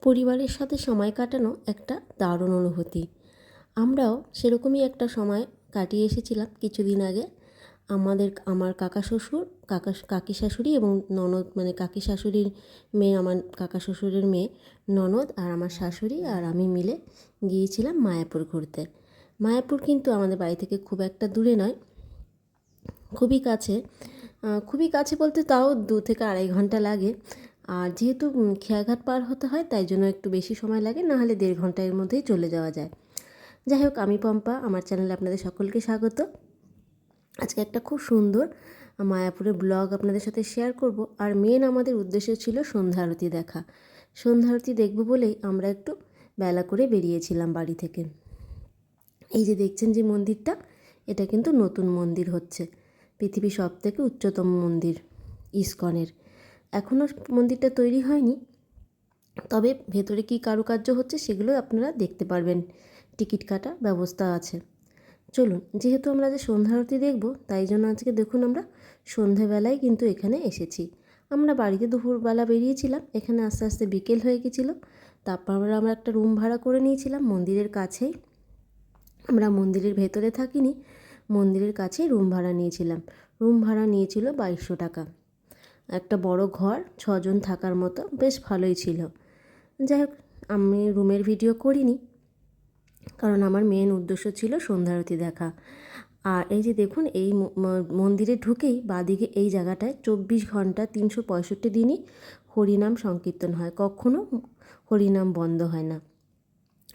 পরিবারের সাথে সময় কাটানো একটা দারুণ অনুভূতি। আমরাও সেরকমই একটা সময় কাটিয়ে এসেছিলাম কিছুদিন আগে। আমার কাকা শ্বশুর, কাকি শাশুড়ি এবং ননদ, মানে কাকি শাশুড়ির মেয়ে, আমার কাকা শ্বশুরের মেয়ে, ননদ আর আমার শাশুড়ি আর আমি মিলে গিয়েছিলাম মায়াপুর ঘুরতে। মায়াপুর কিন্তু আমাদের বাড়ি থেকে খুব একটা দূরে নয়, খুবই কাছে। খুবই কাছে বলতে তাও 2 থেকে আড়াই ঘন্টা লাগে। আর যেহেতু খেয়াঘাট পার হতে হয়, তাই জন্য একটু বেশি সময় লাগে, না হলে 1.5 ঘন্টার মধ্যেই চলে যাওয়া যায়। যাই হোক, আমি পম্পা, আমার চ্যানেলে আপনাদের সকলকে স্বাগত। আজকে একটা খুব সুন্দর মায়াপুরের ব্লগ আপনাদের সাথে শেয়ার করব। আর মেন আমাদের উদ্দেশ্য ছিল সন্ধ্যা আরতি দেখা। সন্ধ্যা আরতি দেখব বলেই আমরা একটু বেলা করে বেরিয়েছিলাম বাড়ি থেকে। এই যে দেখছেন যে মন্দিরটা, এটা কিন্তু নতুন মন্দির হচ্ছে, পৃথিবীর সবথেকে উচ্চতম মন্দির ইস্কনের। এখনও মন্দিরটা তৈরি হয়নি, তবে ভেতরে কী কারুকার্য হচ্ছে সেগুলো আপনারা দেখতে পারবেন। টিকিট কাটা ব্যবস্থা আছে। চলুন, যেহেতু আমরা যে সন্ধ্যা আরতি দেখব, তাই জন্য আজকে দেখুন আমরা সন্ধেবেলায় কিন্তু এখানে এসেছি। আমরা বাড়িতে দুপুরবেলা বেরিয়েছিলাম, এখানে আস্তে আস্তে বিকেল হয়ে গেছিলো। তারপর আমরা একটা রুম ভাড়া করে নিয়েছিলাম মন্দিরের কাছেই। আমরা মন্দিরের ভেতরে থাকিনি, মন্দিরের কাছেই রুম ভাড়া নিয়েছিলাম। রুম ভাড়া নিয়েছিল 2200 টাকা। একটা বড় ঘর, 6 জন থাকার মতো, বেশ ভালোই ছিল। যাই হোক, আমি রুমের ভিডিও করিনি, কারণ আমার মেন উদ্দেশ্য ছিল সন্ধ্যা আরতি দেখা। আর এই যে দেখুন, এই মন্দিরে ঢুকেই বাদিকে এই জায়গাটায় 24 ঘন্টা 365 দিনই হরিনাম সংকীর্তন হয়, কখনো হরিনাম বন্ধ হয় না।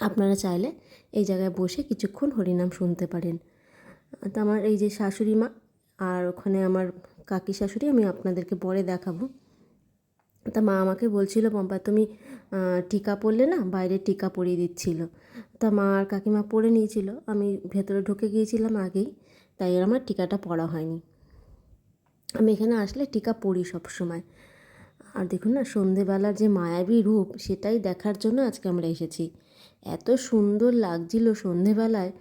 আপনারা চাইলে এই জায়গায় বসে কিছুক্ষণ হরিনাম শুনতে পারেন। তো আমার এই যে শাশুড়ি মা আর ওখানে আমার কাকি শাশুড়ি, আমি আপনাদেরকে পরে দেখাবো। তা মা আমাকে বলছিল, পম্পা তুমি টিকা পরলে না, বাইরে টিকা পরিয়ে দিচ্ছিল। তা মা আর কাকিমা পরে নিয়েছিল, আমি ভেতরে ঢুকে গিয়েছিলাম আগেই, তাই আর আমার টিকাটা পরা হয়নি। আমি এখানে আসলে টিকা পরি সব সময়। আর দেখুন না, সন্ধেবেলার যে মায়াবী রূপ, সেটাই দেখার জন্য আজকে আমরা এসেছি। এত সুন্দর লাগছিল সন্ধেবেলায়।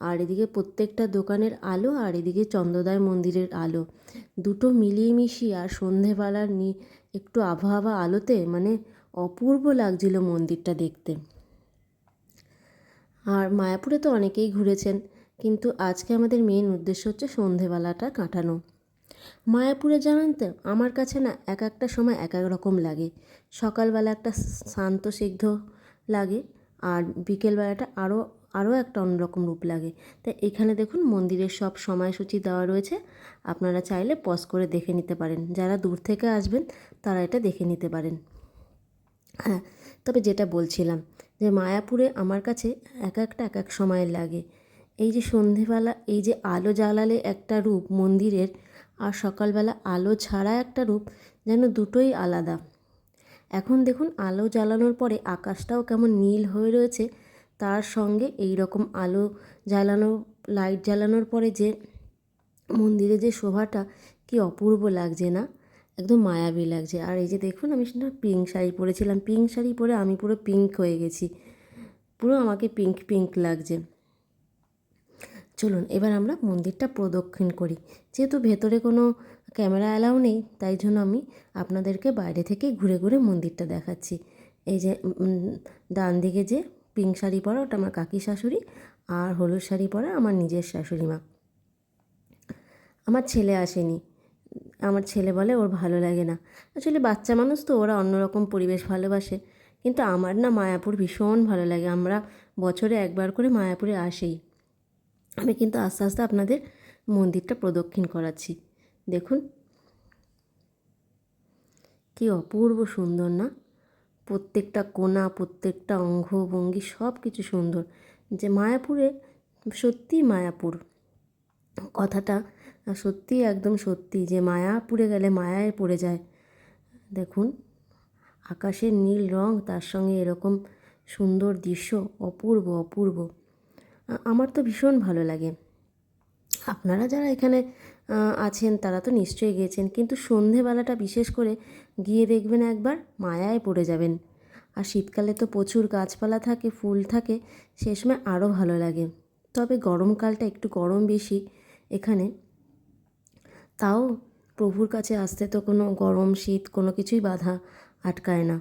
আর এদিকে প্রত্যেকটা দোকানের আলো, আর এদিকে চন্দ্রদায় মন্দিরের আলো, দুটো মিলিয়ে মিশিয়ে আর সন্ধেবেলার একটু আবহাওয়া আলোতে মানে অপূর্ব লাগছিল মন্দিরটা দেখতে। আর মায়াপুরে তো অনেকেই ঘুরেছেন, কিন্তু আজকে আমাদের মেন উদ্দেশ্য হচ্ছে সন্ধেবেলাটা কাটানো। মায়াপুরে জানেন তো, আমার কাছে না এক একটা সময় এক এক রকম লাগে। সকালবেলা একটা শান্ত সিদ্ধ লাগে, আর বিকেলবেলাটা আরও আরও একটা অন্যরকম রূপ লাগে। তাই এখানে দেখুন মন্দিরের সব সময়সূচি দেওয়া রয়েছে, আপনারা চাইলে পজ করে দেখে নিতে পারেন। যারা দূর থেকে আসবেন তারা এটা দেখে নিতে পারেন। হ্যাঁ, তবে যেটা বলছিলাম, যে মায়াপুরে আমার কাছে এক একটা এক এক সময় লাগে। এই যে সন্ধেবেলা এই যে আলো জ্বালালে একটা রূপ মন্দিরের, আর সকালবেলা আলো ছাড়া একটা রূপ, যেন দুটোই আলাদা। এখন দেখুন আলো জ্বালানোর পরে আকাশটাও কেমন নীল হয়ে রয়েছে, তার সঙ্গে এই রকম আলো জ্বালানো, লাইট জ্বালানোর পরে যে মন্দিরে যে শোভাটা, কি অপূর্ব লাগছে না, একদম মায়াবী লাগছে। আর এই যে দেখুন, আমি সেটা পিঙ্ক শাড়ি পরেছিলাম, পিঙ্ক শাড়ি পরে আমি পুরো পিঙ্ক হয়ে গেছি, পুরো আমাকে পিঙ্ক পিঙ্ক লাগছে। চলুন এবার আমরা মন্দিরটা প্রদক্ষিণ করি। যেহেতু ভেতরে কোনো ক্যামেরা অ্যালাউ নেই, তাই জন্য আমি আপনাদেরকে বাইরে থেকে ঘুরে ঘুরে মন্দিরটা দেখাচ্ছি। এই যে ডান দিকে যে পিঙ্ক শাড়ি পরা, ওটা আমার কাকি শাশুড়ি, আর হলুদ শাড়ি পরা আমার নিজের শাশুড়ি মা। আমার ছেলে আসেনি, আমার ছেলে বলে ওর ভালো লাগে না। আসলে বাচ্চা মানুষ তো, ওরা অন্যরকম পরিবেশ ভালোবাসে। কিন্তু আমার না মায়াপুর ভীষণ ভালো লাগে, আমরা বছরে একবার করে মায়াপুরে আসেই। আমি কিন্তু আস্তে আস্তে আপনাদের মন্দিরটা প্রদক্ষিণ করাচ্ছি। দেখুন কি অপূর্ব সুন্দর না, প্রত্যেকটা কোণা, প্রত্যেকটা অঙ্গভঙ্গি সব কিছু সুন্দর। যে মায়াপুরে, সত্যি মায়াপুর কথাটা সত্যি, একদম সত্যি, যে মায়াপুরে গেলে মায়ায় পড়ে যায়। দেখুন আকাশের নীল রং, তার সঙ্গে এরকম সুন্দর দৃশ্য, অপূর্ব অপূর্ব। আমার তো ভীষণ ভালো লাগে। আপনারা যারা এখানে আছেন তারা তো নিশ্চয়ই গিয়েছেন, কিন্তু সন্ধেবেলাটা বিশেষ করে গিয়ে দেখবেন, একবার মায়ায় পড়ে যাবেন। আর শীতকালে তো প্রচুর গাছপালা থাকে, ফুল থাকে, সে সময় আরও ভালো লাগে। তবে গরমকালটা একটু গরম বেশি এখানে, তাও প্রভুর কাছে আসতে তো কোনো গরম শীত কোনো কিছুই বাধা আটকায় না।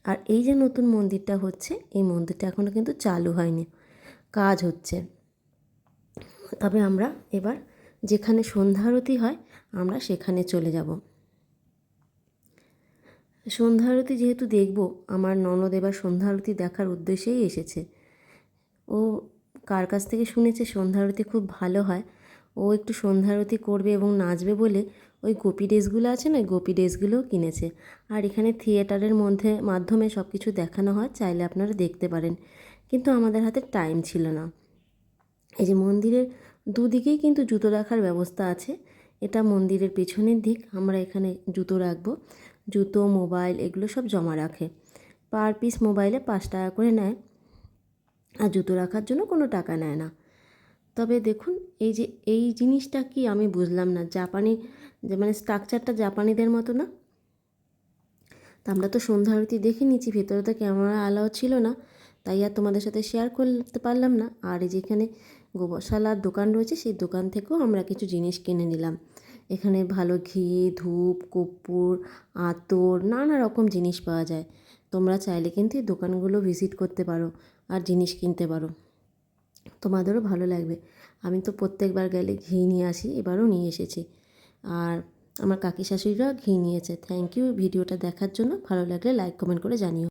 আর এই যে নতুন মন্দিরটা হচ্ছে, এই মন্দিরটা এখনও কিন্তু চালু হয়নি, কাজ হচ্ছে। তবে আমরা এবার যেখানে সন্ধ্যা আরতি হয় আমরা সেখানে চলে যাব। সন্ধ্যা আরতি যেহেতু দেখব, আমার ননদ এবার সন্ধ্যা আরতি দেখার উদ্দেশ্যেই এসেছে। ও কার কাছ থেকে শুনেছে সন্ধ্যা আরতি খুব ভালো হয়, ও একটু সন্ধ্যা আরতি করবে এবং নাচবে বলে ওই গোপী ড্রেসগুলো আছে না, গোপী ড্রেসগুলোও কিনেছে। আর এখানে থিয়েটারের মাধ্যমে সব কিছু দেখানো হয়, চাইলে আপনারা দেখতে পারেন, কিন্তু আমাদের হাতে টাইম ছিল না। এই যে মন্দিরের দুদিকেই কিন্তু জুতো রাখার ব্যবস্থা আছে। এটা মন্দিরের পেছনের দিক, আমরা এখানে জুতো রাখবো। জুতো, মোবাইল এগুলো সব জমা রাখে। পার পিস মোবাইলে 5 টাকা করে নেয়, আর জুতো রাখার জন্য কোনো টাকা নেয় না। তবে দেখুন, এই যে এই জিনিসটা কি আমি বুঝলাম না, জাপানি যে মানে স্ট্রাকচারটা জাপানিদের মতো না। তা আমরা তো সন্ধ্যা আরতি দেখে নিচ্ছি, ভেতরে তো ক্যামেরা অ্যালাউ ছিল না, তাই আর তোমাদের সাথে শেয়ার করতে পারলাম না। আর এই যেখানে গোবরশালার দোকান রয়েছে, সেই দোকান থেকেও আমরা কিছু জিনিস কিনে নিলাম। এখানে ভালো ঘি, ধূপ, কর্পূর, আতর, নানা রকম জিনিস পাওয়া যায়। তোমরা চাইলে কিন্তু এই দোকানগুলো ভিজিট করতে পারো আর জিনিস কিনতে পারো, তোমাদেরও ভালো লাগবে। আমি তো প্রত্যেকবার গেলে ঘি নিয়ে আসি, এবারও নিয়ে এসেছি। আর আমার কাকি শাশুড়িরা ঘি নিয়েছে। থ্যাংক ইউ ভিডিওটা দেখার জন্য। ভালো লাগলে লাইক কমেন্ট করে জানিও।